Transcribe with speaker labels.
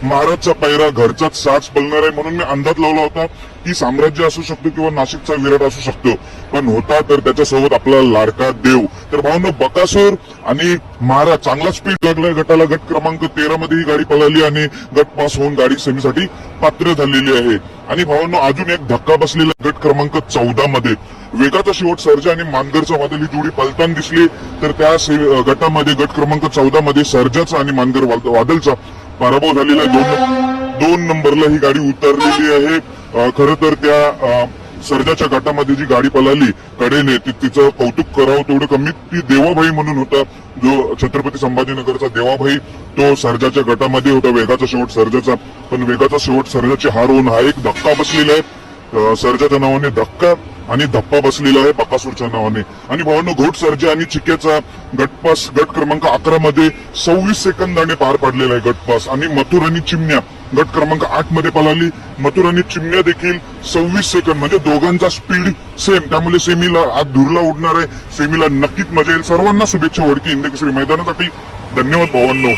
Speaker 1: महाराजचा पैरा घरचाच साच पळणार आहे म्हणून मी अंदाज लावला होता की साम्राज्य असू शकतो किंवा नाशिकचा विराट असू शकतो, पण होता तर त्याच्यासोबत आपला लाडका देव. तर भावांनो, बकासूर आणि महाराज चांगला स्पीड लागलाय गटाला. गट क्रमांक 13 मध्ये ही गाडी पळाली आणि गट पास होऊन गाडी सेमीसाठी पात्र झालेली आहे. आणि भावांनो, अजून एक धक्का बसलेला गट क्रमांक 14 मध्ये वेगाचा शेवट सर्जा आणि मानगरचा वादळ ही जोडी पलताना दिसली. तर त्या गटामध्ये गट क्रमांक 14 मध्ये सर्जाचा आणि मानगर वादळचा पराभव झालेला आहे. दोन नंबरला ही गाडी उतरलेली आहे. खरं तर त्या सर्जाच्या गटामध्ये जी गाडी पळाली कडेने तिचं कौतुक करावं तेवढं कमी. ती देवाभाई म्हणून होता, जो छत्रपती संभाजीनगरचा देवाभाई, तो सर्जाच्या गटामध्ये होता. वेगाचा शेवट सर्जाचा, पण वेगाचा शेवट सर्जाची हार होऊन हा एक धक्का बसलेला आहे. सर्जाच्या नावाने धक्का आणि धप्पा बसलेला आहे बकासूरच्या नावाने. आणि भावांनो, घोट सर्जा आणि चिक्याचा गटपास गट क्रमांक 11 मध्ये 26 सेकंदाने पार पडलेला आहे गटपास. आणि मथुर आणि चिमण्या गट क्रमांक 8 मध्ये पळाली. मथुर आणि चिमण्या देखील 26 सेकंद, म्हणजे दोघांचा स्पीड सेम. त्यामुळे सेमीला आज धुरला उडणार आहे. सेमीला नक्कीच मजा येईल. सर्वांना शुभेच्छा वडकी हिंद केसरी मैदानासाठी. धन्यवाद भावांनो.